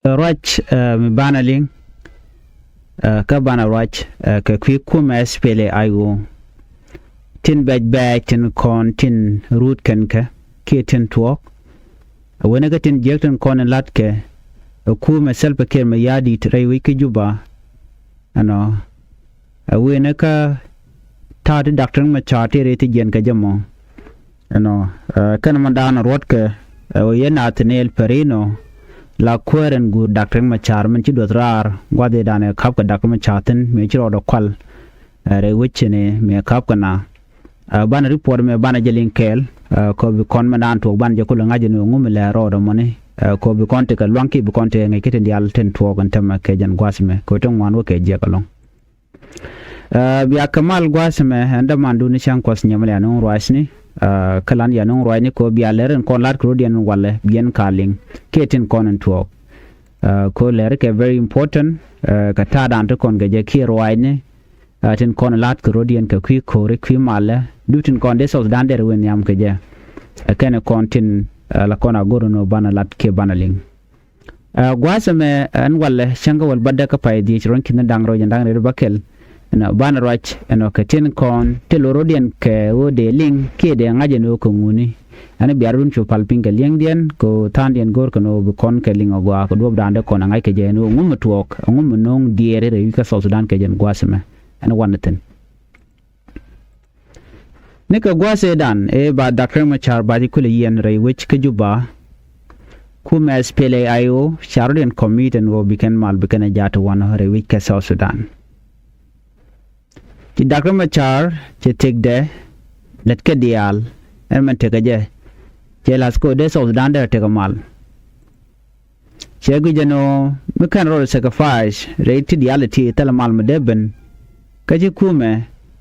Roach mi banaling ka bana roach ka kuumɛ spele ayo tin baj tin kon tin root kan ka ke tin tuok wona ga tin jektin kon lat ke kuumɛ selpa ke mayardit rai ke juba ano wena ka ta doctor machar te rete gen ka jamo ano kan mandana rot ke yena tinel perino la kweren gu doctor machar man ci dotrar gwade dane kap ka doctor machaten me ci rodo kwal re wichene me kap kana ban report me ban jelin kel ko bi kon manan to ban je ko la ngaje no ngum le rodo mone ko bi konte ka lwanki bi konte ngai keten dial ten to kan tam ke jan gwasme ko ton wan wo ke je kalong bi akamal gwasme handa mandu ni chan kwas nyamale no roasni kalan ya non roini ko biya leren kon lat ko dian walle bien kaling ketin konen to ko ler ke very important ka ta dan to kon gaje ki roini tin kon lat ko dian ka kwi ko re kwi male dutin kon de so dan der wen yam ke je ken kon tin la kon agoro no bana lat ke banaling gwasame an walle changa wal badda ka pay di ron kin dang ro jandang re bakel na ban rach eno katin kon te lorodian ke wo de ling ke de ngaje no ko nguni ana biarun chu palping ke liang dien ko tandien gor ko no bu kon ke ling ogwa ko dob dande kon ngai ke je no ngum tuok ngum nong diere re ka so sudan ke jen gwasme ana wanaten ne ka gwase dan ba dakre machar ba di kule yen re wich ke juba kuumɛ spele ayo charden committee wo biken mal biken jata wana re wich ke so sudan ci dakra machar ci tegde let ke dial man tega je ci las ko de so dan der tega mal ci gu jeno me kan ro sacrifice re ti diality tel mal medeben ka ci kuumɛ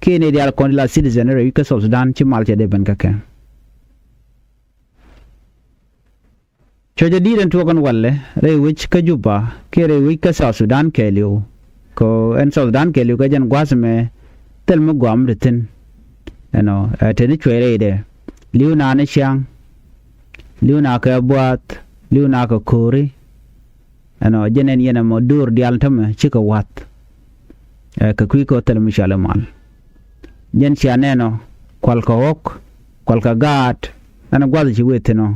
ke ne dial kon la citizen re ka so dan ci mal ci deben ka ke cho jadi den to kon walle re wich ka juba ke re wich ka so sudan ke liu ko en so sudan ke liu ka jan gwasme tel mo gwam ritin teni chwere de liu na ne chang liu na ka buat liu na ka kori jenen yena mo dur dial tam chika wat ka kwi ko tel mi shalamal jen chaneno kwal ka ok kwal ka gat ana gwad chi weteno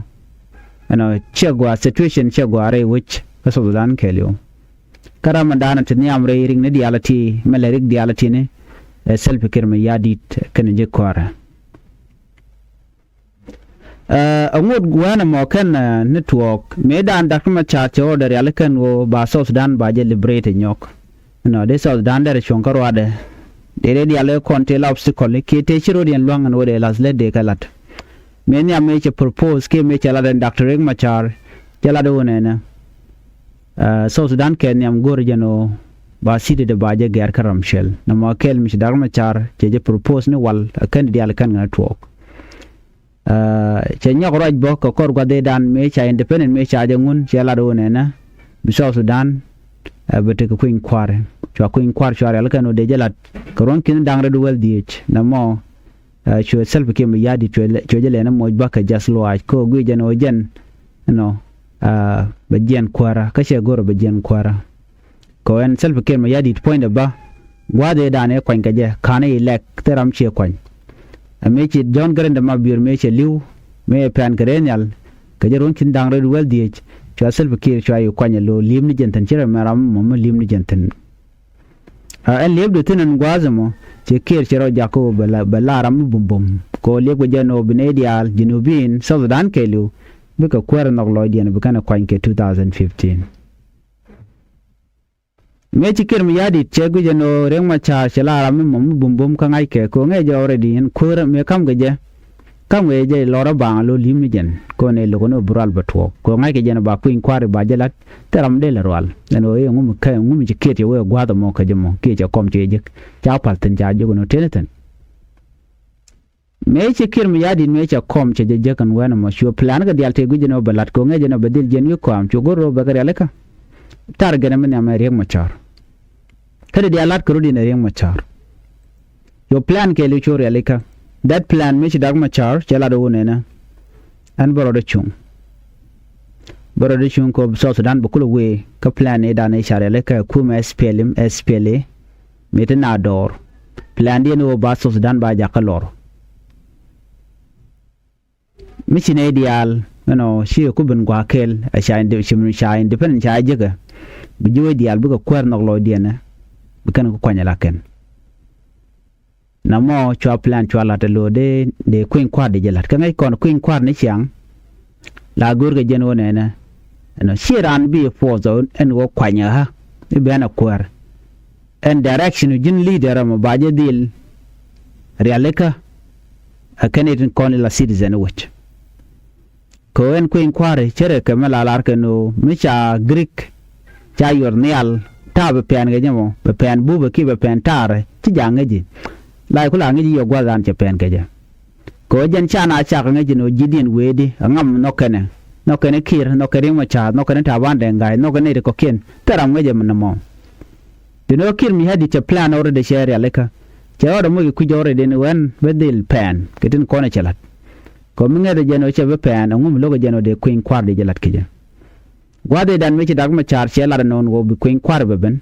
chegwa situation chegwa re wich ka so dan kelio karama dana tni amre ring ne dialati melerik dialati ne self kir mayardit kan je kwara ngod gwana mo kan network medan dak ma cha che order yal kan wo ba so sudan ba je liberate nyok de so sudan der chonkar wade de re yal konte la obstacle ke te chiro den lwangan wo de las le de kalat men ya me che propose ke me chala den dr riek machar chala do ne so sudan ken yam gor jeno ba sidi de baje gar karam shell na ma kel mi dar machar je propose ne wal kan dial kan na talk che nya roj bo ko kor gade dan me cha independent me cha de ngun che la do ne na bi so sudan bete ko kuin kware cho kuin kwar cho ala kan de jelat koron kin dang re duwel diech na mo cho self ke me yadi cho jele na mo ba ka jaslo aj ko gui jeno jen ba jen kwara ka che goro ba jen kwara ko en self ke me yadi point ba gwade dane kwan kaje kana ilek teram che kwan ame chi don grande ma bir me che liu me pan grenial ka jeron kin dang re wel die cho self ke cho ayu kwan lo lim ni jenten chira maram mo lim ni jenten en leb do tenen gwazamo che ke chero jako bala ram bum bum ko leb go jeno binedial jinubin so dan ke liu be ka kwar nok lo dien be kana kwan ke 2015 me chikir mi yadi chegu jeno reng macha chala ram mum bum bum ka ngai ke ko nge jo already en kur me kam geje kam we je lora bang lo lim ni jen ko ne lo no bural batwo ko ngai ke jeno ba kuin kware ba jelat teram de lerwal eno e ngum ka ngum jiket ye we gwada mo ka jemo ke ja kom je ja palten ja jogo no teneten me chikir mi yadi me cha kom che je kan wana mo shu plan ga dial te gu jeno balat ko nge jeno badil jen yu ko am chugoro ba ga leka tar ga men am reng machar kada dia lat karo dina riek machar yo plan ke lu chori alika that plan me chi dag machar chala do nena an boro de chung Borode shun ko South Sudan bukulu we ka plan e da ne share le ka kuumɛ SPLA mete na dor plan di no ba South Sudan ba ja ka lor mission ideal shi ku ben gwa kel a sha inde shimin sha independent sha jega bi jiwe ideal bu ko kwer nok lo diena bi kan ko kwanya la ken na mo chwa plan chwa la te lo de queen kwad de jelat ka ngai kon queen kwad ne chiang la gur ga jeno ne na shiran bi for zone en go kwanya ha be na kwer en direction jin leader am ba je dil realeka a Canadian kon la citizen watch ko en queen kware chere ke malalar ke no micha Greek cha yor nial ta be pen ga jamo be pen bu be ki be pen tare ti jange ji lai kula ngi yo gwa dan che pen ke ja ko jen cha na cha ngi no jidin wedi ngam no kene kiir no kene machar no kene ta ban den gai no kene ko ken taram ngi jam na mo dino kiir mi hadi che plan ore de share aleka che ore mo ku jore den wen bedil pen ketin kone chelat ko mi ngade jeno che be pen ngum logo jeno de queen kwar de jelat ke ja gwade dan mi che dag machar che la non go bi queen kwar be ben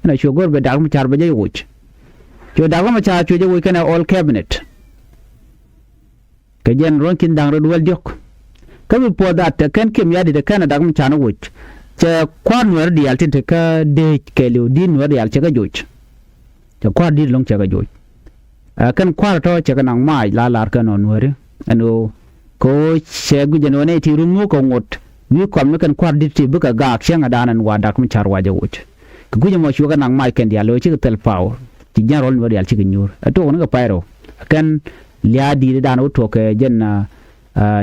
na sho gor be dag machar be je wuch cho dag machar cho je wuch kana all cabinet ke jen ron kin dang ro wel jok ka bi po dat ken kim yadi de kana dag machar no wuch che kwar Nuer di altin te ka de ke lu di Nuer di al che ka juch che kwar di long che ka juch kan kwar to che ka nang mai la lar ka non Nuer ano ko che gu jeno ne ti rumu ko ngot wi kwam ne kan kwar di ti bu ka ga khyang adanan wa dak machar wa je wuch ku gu mo shu ka nang mai ken dia lo chi ka tel power ti jarol Nuer di al chi ka nyur to ne ka pairo kan liya di da no to ke jen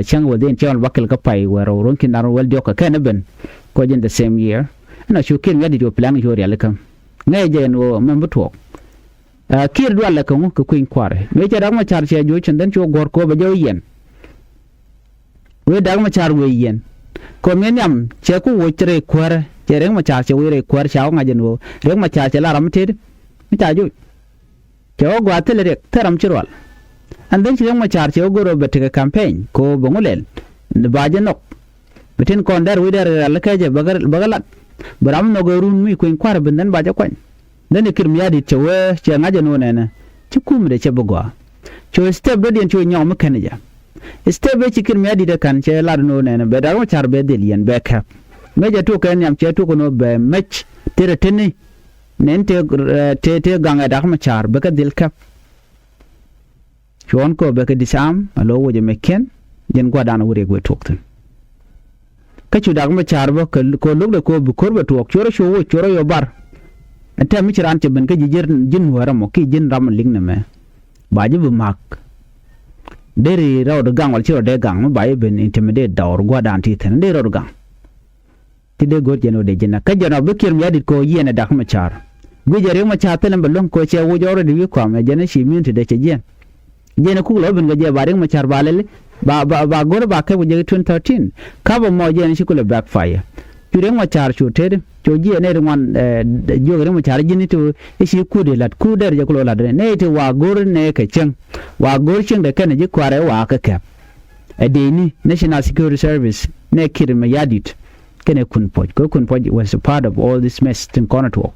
chang wo den chang bakal ka pai waro ron kin dar wel dio ka ken ben ko jen the same year na shu kin yadi do plan yo real kam ngai je no membu to kiir do alla ka ko kuin kware me je dag machar che jo chen den cho gor ko ba jo yen we dag machar we yen ko men yam che ku wo tre kware che reng machar che we re kware chao nga je no reng machar che la ram te mi ta jo che o gwa te le taram chirwal and then reng machar che o goro bete campaign ko bongolel ba je nok betin kon dar we dar alla ka je bagalat baram no go run mi kuin kware ben den ba je kwan dan kir mi yadi chewe che ngaje no ne ci kum de che bugwa cho step do den cho nyom kan ja step be ci kir mi yadi de kan che la no ne be da char be del yen be ka me je to kan yam che to ko no be mech tere teni nen te ganga da ma char be ka del ka chon ko be ka disam alo wo je meken den gwa dan wure go tokten ka chu da ma char bo ko lug de ko bu korbe tok choro sho wo choro yo bar ante mi chiran che ben ke jin wara mo ki jin ram ling ne me ba ji bu mak deri raw de gang wal chiro de gang mo ba ye ben intimidate dawr gwa dan ti ten de raw gang ti de god jeno de jinna ka jeno be kir mi yadi ko yene dak ma char gu jere ma cha telen belon ko che wo jore de wi ko me jene shi min ti de che jene ku lo ben ga je ba ring ma char ba lele ba gor ba ke wo je 2013 ka bo mo jene shi ko le backfire reng machar chu ted cho ji ne wan jo reng machar ji ni to isi ku de lat ku der je ko lat ne te wa gor ne ke chen wa gor chen de ken ji kware wa ka ke edeni National Security Service ne kiir mayardit ken kun poj was a part of all this mess in corner to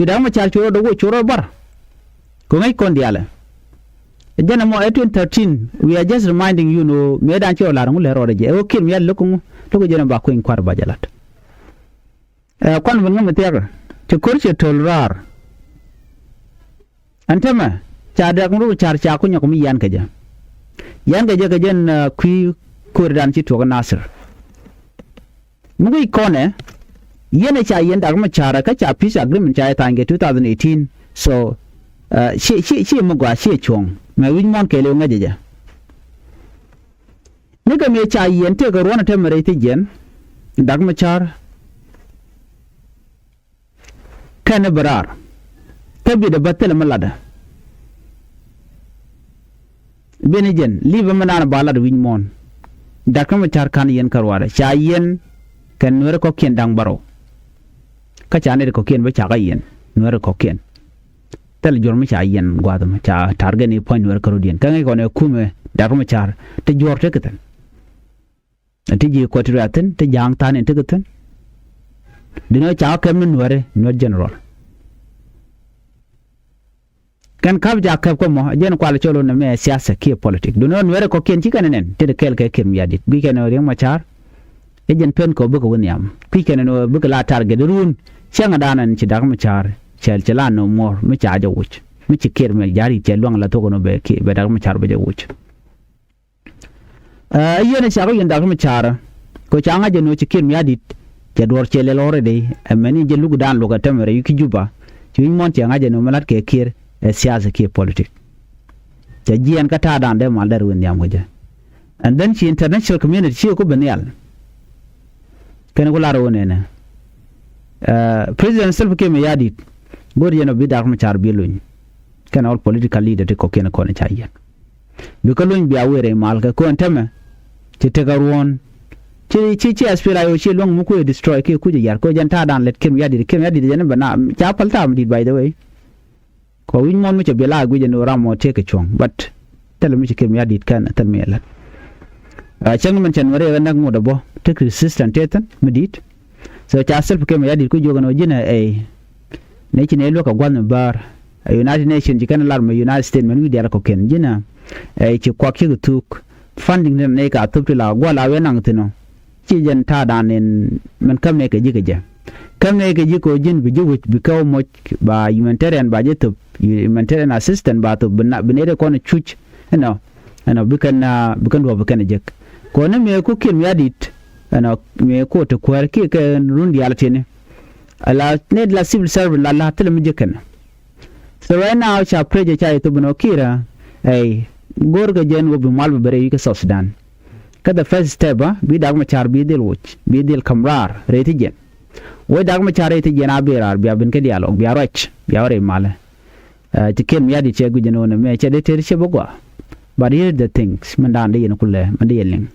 da machar chu do chu bar ko ngai kon diala jana mo 2013 we are just reminding you no me dan cho la ngul ro de o kiir mi yalla ko to ko jena ba ko en kwar ba jalat kon ben ngam ter to kurche tolrar antama cha da ngru char cha ko nyako mi yan ka ja ga jen ku kurdan ci to nasir mu gi kone yene cha yen da ma chara ka cha peace agreement cha ta nge 2018 so shi mu gwa shi chong ma win mon ke le ngaje ja ni ga me cha yen te ga rona te mere te jen dag ma char kan barar tabi da batal malada beni jen liba manana balad win mon dag ma char kan yen karwara cha yen kan Nuer ko kien dang baro ka cha ne ko kien ba cha ga yen Nuer ko kien tel jor mi cha yen gwadam cha target ni point Nuer ko dien kan ko ne kuumɛ dag ma char te jor te ketan ati ji ko tiraten te jang tan en tegeten dino cha kem Nuer no general kan kab ja kab ko mo jen kwal cholo na me siasa ki politik dino Nuer ko ken chikane nen te kel ke kem yadit bi ken riek machar ejen pen ko bu ko woniam ki ken no bu la target run changa danan ci dag machar chel chela no more mi cha ja wuch mi ci ker me jari che long la to ko no be ki be dag machar be ja wuch yene cha ko yen dag machar ko changa je no ci ker mi yadit je dor chele lore de amani je lugu dan luga tamere yuki juba ci mon ti ngaje no malat ke kir siasa ki politik ja jian ka ta dan de mal dar wen yam goje and then ci international community ci ko benyal ken ko laro wonene president self ke me yadit gor yeno bi dar ma char bi luñ ken all political leader ko ken ko ne chayen bi ko luñ bi awere mal ka ko entame ci tegarwon ci aspira yo ci long mu ko destroy ke ku yar ko janta dan let ken yadit jene bana cha palta mi by the way ko win mon mu ci bela gu jeno ramo take chong but tele mi ci ken yadit kan tan mi la chang man chen wore nak mo do take resistant tetan medit so cha self ke me yadit ku jogano jina ne ci ne lo ka gwan bar United Nations ji kan lar me United States men wi der ko ken jina ci kwa ki tuk funding ne ka tup la gwala we nang tino ci jen ta danen men kam ne ke ji ke je kam ne ke ji ko jin bi jugu bi kaw mo ba humanitarian ba je tup humanitarian assistant ba to binere ko ne chuch no bi kan do bi kan je ko ne me ku kin yadit me ko to kwar ki ke rundi altene ala ne la civil service la tele mi je kan so right now cha preje cha to buno kira gorga jen wo bi mal bare yi ke South Sudan kada first step bi dag ma char bi del wuch bi del kamrar reti jen wo dag ma char reti jen abirar bi abin ke dialog bi arach bi awre male tikem yadi che gu jen wona me che de ter che bogwa but here the things mandande yen kulle mande yelling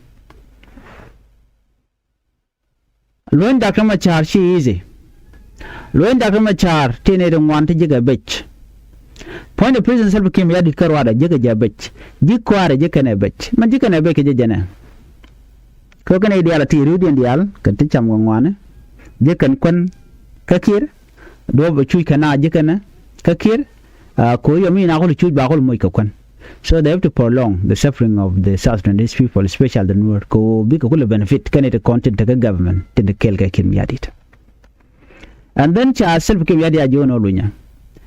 loin dag ma char shi easy loin dag ma char tene de wante jiga bech point the president self kim yadi karwada jiga jabech jikware jikane bech man jikane be ke jene ko kane dial ti rudien dial kan ti cham ngwane jikan kon kakir do be chui kana jikana kakir ko yomi na ko chui ba ko moy ko kon so they have to prolong the suffering of the South Sudanese people especially the Nuer ko bi ko le benefit kane the content the government to the kelga kim yadi and then cha self kim yadi ajono lunya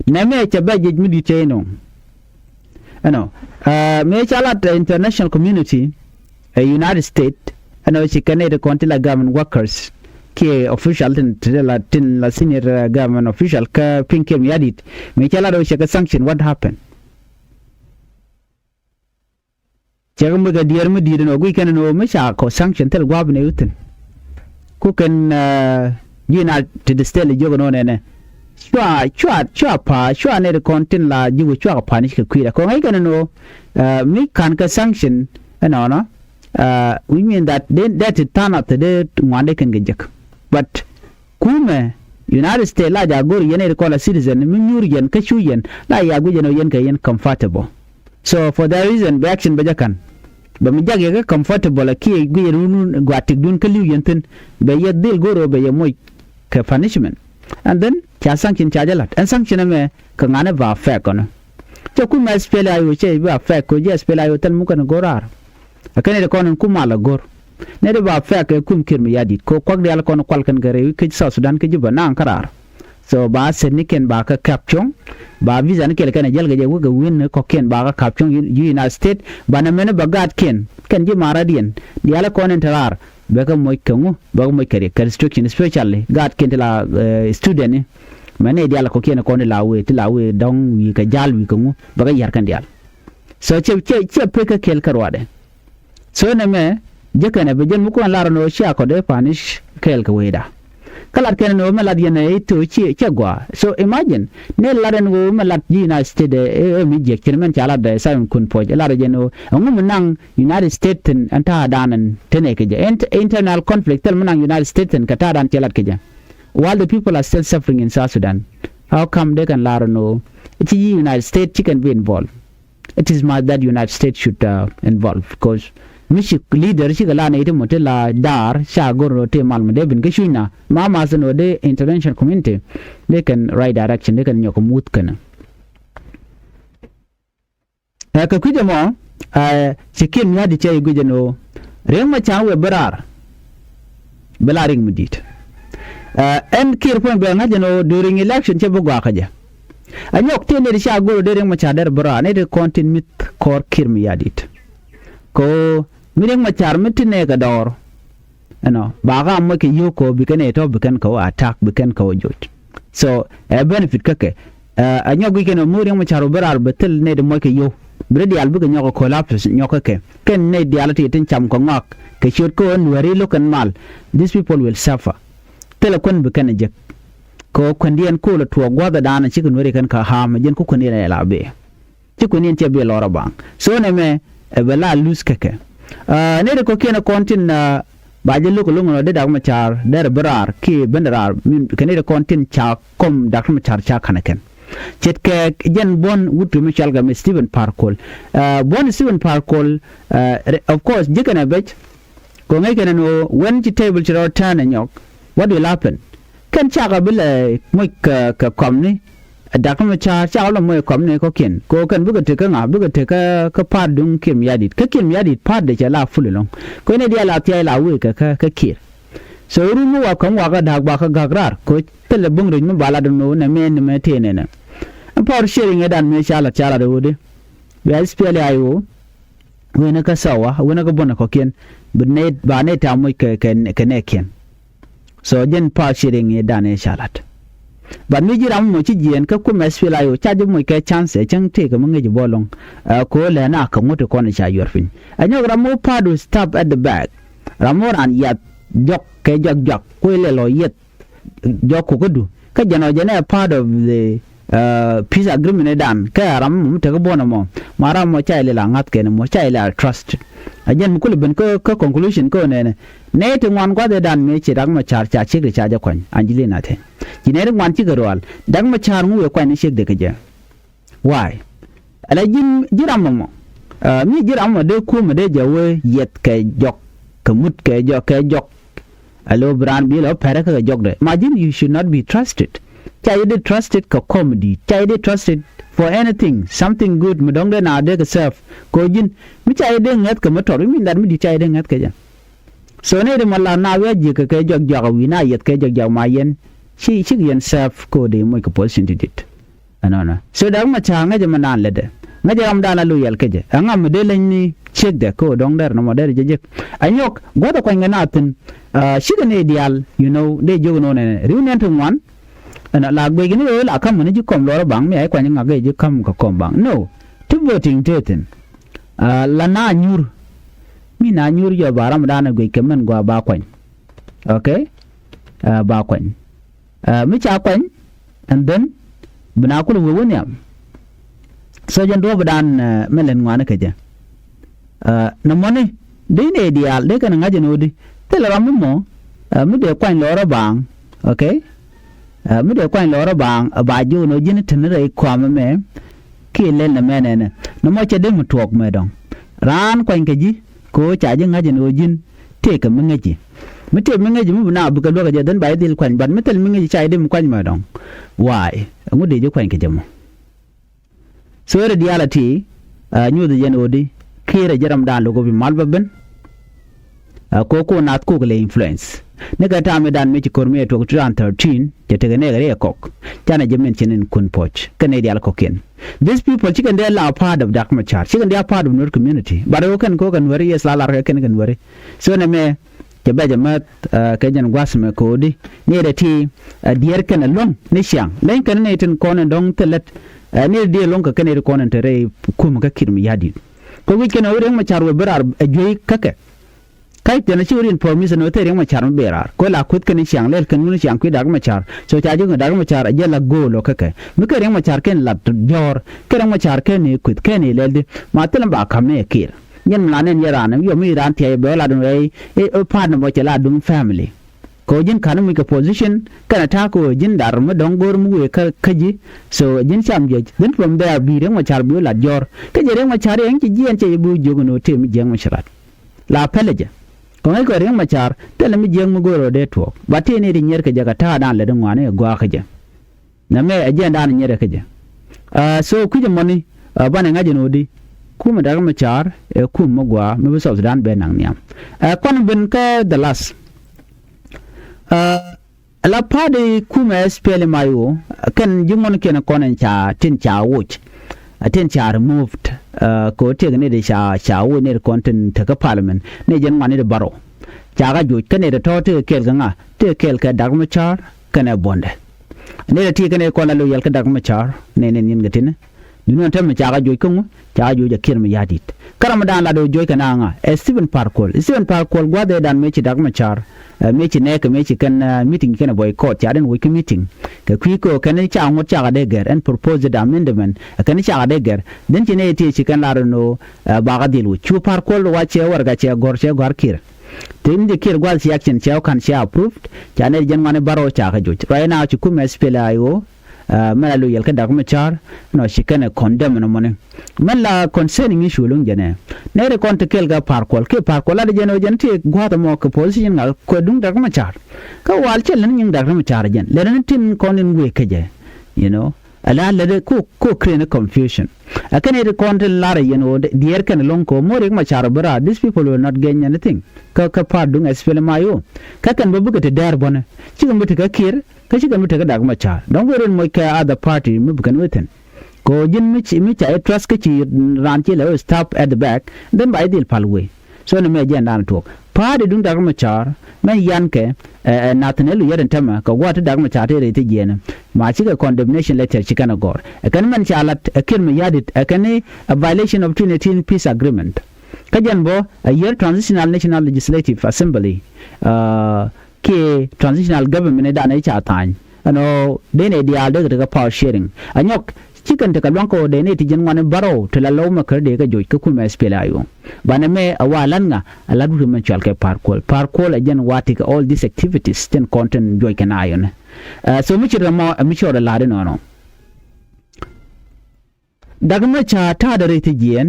neme cha baje midi cheno me cha la international community United States she Canada Continental government workers ke official tin la senior government official ka pinkem yadit me cha la do she ka sanction what happened chega mu ga dier mu di no gu kan no me cha ko sanction tel gwabne yutin ku kan yina to the state jogo no ne chua ne de kontin la jigu chua pa ni ke kwira ko ngai kan no mi kan ka sanction no we mean that that it turn out the ngwande kan gejek but kuumɛ United States la jagor yene de kola citizen mi nyuri yen ka chu yen la ya gu jeno yen ka yen comfortable so for that reason the action bajakan ba mi jage ka comfortable ki gu yen gwatik dun ka liu yen tin be ye dil goro be ye moy ka punishment and then cha sanction cha jalat and sanction me ka ngane ba fa kono to ku ma spela ayo che ba fa ko je spela ayo tan mu kan gorar akane de kono ku mala gor ne de ba fa ka kum kirmi yadit ko kwak de al kono kwalkan gare ke South Sudan ke jiba na karar so ba seniken ba ka caption ba visa ne kele kana jelga je wuga win ko ken ba ka caption United States ba na mena ba gad ken ji maradien di ala kono tarar be ka moy kangu ba moy kare ka restriction especially gad ken la student mane di ala ko ken kono lawe dong wi ka jal wi kangu ba ga yar kan dial so che pe ka kel karwade so ne me jekane be jel mu ko laro no sha ko de panish kel ka weda kala ken no melad yene to che gwa so imagine ne laden go melad United States mi je kirmen chala de sam kun poj laro jeno ngum nang United States anta danan tene ke je internal conflict tel nang United States ka ta dan chelat ke je while the people are still suffering in South Sudan how come they can laro no it's United States can be involved it is my that United States should involve because mishi leader shi gala ne ite motela dar sha goro te mal de bin gishuna mama sano de intervention community they can right direction they can nyokumut kana ka kuje mo chikin ya di che guje no reng ma chawe barar belaring mudit en kir point be ngajeno during election che bugwa kaja anyok te ne sha goro de reng ma chader bara ne de content mit kor kir mi yadit ko mireng machar mitine ga dor ano baga mo ke yoko bikane to bikan ko attack bikan ko jot so a benefit kake anyok gi keno mireng machar barar betel ne de mo ke yo bredi albu ga nyoko collapse nyoko ke ken ne dialati tin cham ko ngak ke shot ko nwari lokan mal these people will suffer tele kon bikan je ko kondien ko lo tuwa gwada dana cikin nwari kan ka ha ma jen ko kondien ya labe cikin yen te be lora bang so ne me bela lose keke ne de ko kena kontin ba je loko longo de dag machar der barar ki benderar kene de kontin cha kom dag machar cha kanaken chet ke jen bon wutu michal ga Stephen Parkol bon Stephen Parkol of course jikana bech ko ngai kana no when the table chiro turn anyok what will happen kan cha ga bile mo ka komni dag machar cha lo mo komni ko ken ko kan buga te ka nga buga te ka pad dung kim yadit ka kim yadit pad de cha la fulilong ko ne dia la tia la wi ka kir so ru mu wa kan wa ga dag ba ka gagrar ko tele bung rin mu bala dum no ne me te ne na power sharing edan me cha la de wode be SPL ayo we na ka sawa we na ka bona ko ken ba ne ta mo ke ne ken so jen power sharing edan e shalat ban mi jiram mo ci jien ka kuumɛ SPL ayo cha ju mo ke chance chang te ka mo ngi bolong ko le na ka mo to ko na cha yorfin anyo ramo padu stop at the back ramoran yat jok ke jok ko le lo yet jok ko du ka jano jene part of the peace agreement dan ka ram mu te ko bona mo mara mo cha le la ngat ke mo cha le trust ajen mu kul ben ko conclusion ko ne te ngwan kwa de dan me ci dag ma char cha ci cha ja kwan anjilina te jinere ngwan ci garwal dag ma char mu kwan ni shek de ke ja why ala jiram mo mi jiram mo de ku me de jawe yet ke jok ke mut ke jok alo brand bi lo pere ka jok de imagine you should not be trusted chai de trusted ka comedy chai de trusted for anything something good mo dong de na de ka serve ko jin mi chai de ngat ka motor mi ndar mi di chai de ngat ka ja so ne de mala na we ji ka ke jok wi na yet ke jok ma yen chi yen serve ko de mo ka position dit anana so dag ma cha nga jama nan lede nga jaram dana lu yel ke je anga mo de len ni check de ko dong der no mo der je anyok godo ko nga natin shiga ne ideal you know de jogo no ne reunion to one ana la gbe gini la kam ne ji kom lo bang mi ai kwa nga ge ji kam ka kom bang no to voting teten la na nyur mi na nyur yo baram dana gbe kemen gwa ba kwan okay ba kwan mi cha kwan and then bina kulu wo ne am so jan do badan melen ngwana ke je na mone de ne ideal de kan nga je no di te la ramu mo mi de kwan lo bang okay mi de kwan lo bang ba ju no jin tin re kwa me ki len na me ne no mo che de mu tok me dong ran kwan ke ji ko cha je nga je no jin te ka mi ngi mi te mi ngi mu na bu ka lo ka je den ba dil kwan ban mi tel mi ngi cha de mu kwan me dong why ngu de je kwan ke je mo so re reality nyu de jen odi kire jaram dan logo bi malba ben ko nat ko le influence ne ga tame dan me ci kormi to 2013 je te ne gare kok tana jemen chenen kun poch kane dial koken these people chicken they are part of dak machar chicken they are part of Nuer community but kan ko kan wari yes la kan wari so ne me je ba jamat ka jan gwasme ko di ne da ti dier kan long ne siang len kan ne tin konen dong telet ne di long ka kane konen tere kum ka kirmi yadi ko wi kan ore machar we berar joy kake kai tena chirin permission no tere machar berar ko la kut kan siang lel kan mun siang ku dag machar so ta ju dag machar je la go lo kake mi ka reng machar ken lat jor ka reng machar ken ni kut ken ni lel ma telam ba kame kir nyen lanen yaran yo mi ran tie be la dun e pa no mo la dun family ko jin kan mi ka position kana ta ko jin dar mo dong gor mu we ka kaji so jin cham je then from there bi reng machar bi la jor ka je reng machar en ji en che bu jogo no te mi jeng machar la peleje ko ngai ko riek machar tele mi jeng mugoro de to batini ri nyer ke jaga ta dan le ngwane gwa ke je na me agenda ni nyere ke je so kuje moni bana ngaje no di kuma daga machar kum mogwa me so dan be nang niam kon ben ka the last la pade kuma spele mayo kan jimon ken konen cha tin cha wuch atin cha removed ko te ne de cha wo ne content ta ka parliament ne jen mani de baro cha ga ju kan ne de to te kel ga te kel ka daga machar kana bonde ne ti kan ko la lo yel ka daga machar ne nin gatin dinu ta ma cha ga ju kan cha ju ja kir mayardit karam dan la do joy kana nga Stephen Parkol gwa de dan me ci daga machar me ci ne ka me ci kan meeting kana boycott ya den week meeting ka ko kan cha ngot cha ga de ger and proposed amendment kan cha ga de ger den ci ne ti ci kan la no ba ga dilu chu Parkol wa che war ga che gor kir tin de kir gwal ci action cha kan cha approved cha ne jen mane baro cha ga ju right now ci kuma spela ayo mala lo yel ka daga machar no shi kana condemn no mone mala concerning issue lung jene ne re kon te kel ga Parkol la de jeno jen ti gwa ta mo ko position ngal ko dung daga machar ka wal chel nin daga machar jen le ren tin kon in we ke je you know ala le de ko create confusion akane re kon te la re yeno dier kan long ko mo re machar bra these people will not gain anything ka pa dung espele mayo ka kan babu ka te dar bone ci ga mutu ka kir ka ci ga mutu ka daga machar don gore mo ka other party mu bukan weten ko jin mi cha trust ka ci ran ci le stop at the back then by dil palwe so ne me jen dan to party dung daga machar men yan ke nathaniel yeren tama ka gwata daga machar te te jena ma ci ga condemnation letter ci kana gor kan man ci alat kir mayardit kan a violation of 2018 peace agreement kajanbo a year transitional national legislative assembly ke transitional government da na cha tan ano de ne dia de ga power sharing anyok chicken te kalwan ko de ne ti jen wane baro to la law makar de ga joy ka kuma spela yo bana me awalan nga ala du men chal ke Parkol again wati all these activities ten content joy kana ayon so mi chira la de no daga ma cha ta da rete jen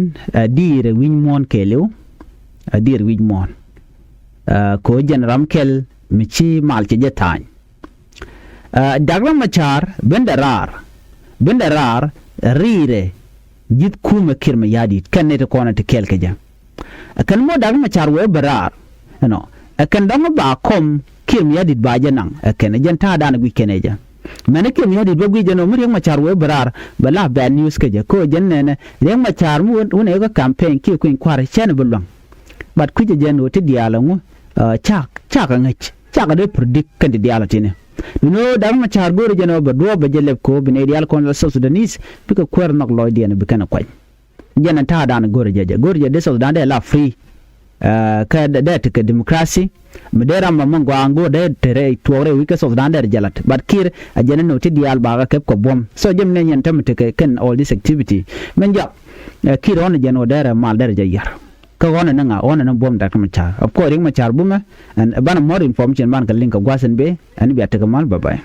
dire winmon kelew dire winmon ko jen ramkel mi ci mal ci jetan daga ma char bendarar rire jit kuma kir mayardit kan ne ta kona ta kelke ja akan mo daga ma char we barar no akan dang ba kom kir mayardit ba janang akan jan ta da na wi keneja mane kir mayardit ba wi jano muri ma char we barar bala bad news ke ja ko jan ne reng ma char mu wona ga campaign ki kuin kwar chen bulong bat ku je jano te diala mu chak ngach chak de predict kan diala tine no daga ma char gore jano ba do ba jeleb ko bine dial kon so Sudanese bika kwer nok loy diana bika na kwaj jana ta da na gore de so da la free ka da ta democracy medera mamman go ango de tere tore wi ka so da jalat but kir a jana no ti dial ba ka ko bom so jem ne nyen tamte kan all this activity men ja kir on jano dara mal dara jayar ka wona na bom da ma char of course ring ma char buma and bana more information ban ka link ka gwasen be ani bi ataka mal bye bye